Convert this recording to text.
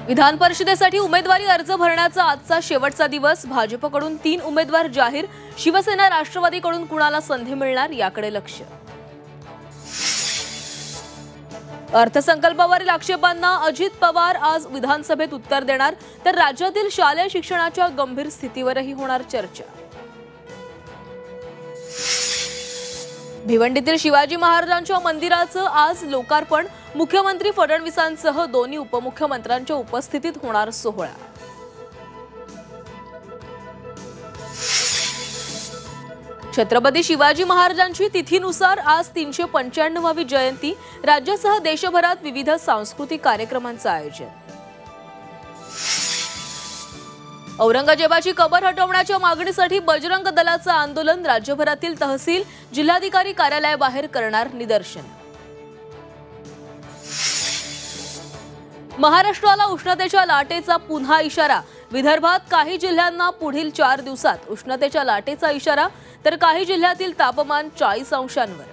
विधान परिषदेसाठी उमेदवारी अर्ज भरण्याचा आजचा शेवटचा दिवस। भाजपकडून 3 उमेदवार जाहीर। शिवसेना राष्ट्रवादीकडून कुणाला संधी मिळणार याकडे लक्ष। अर्थसंकल्पावरील आक्षेपांना अजित पवार आज विधानसभेत उत्तर देणार, तर राज्यातील शालेय शिक्षणाच्या गंभीर स्थितीवरही होणार चर्चा। भिवंडीतील शिवाजी महाराजांच्या मंदिराचं आज लोकार्पण। मुख्यमंत्री फडणवीसांसह दोन्ही उपमुख्यमंत्र्यांच्या उपस्थितीत होणार सोहळा। छत्रपती शिवाजी महाराजांची तिथीनुसार आज 395वी जयंती। राज्यासह देशभरात विविध सांस्कृतिक कार्यक्रमांचं आयोजन। औरंगजेबाची कबर हटवण्याच्या मागणीसाठी बजरंग दलाचं आंदोलन। राज्यभरातील तहसील जिल्हाधिकारी कार्यालयाबाहेर करणार निदर्शन। महाराष्ट्राला उष्णतेच्या लाटेचा पुन्हा इशारा। विदर्भात काही जिल्ह्यांना पुढील 4 दिवसात उष्णतेच्या लाटेचा इशारा, तर काही जिल्ह्यातील तापमान 40 अंशांवर।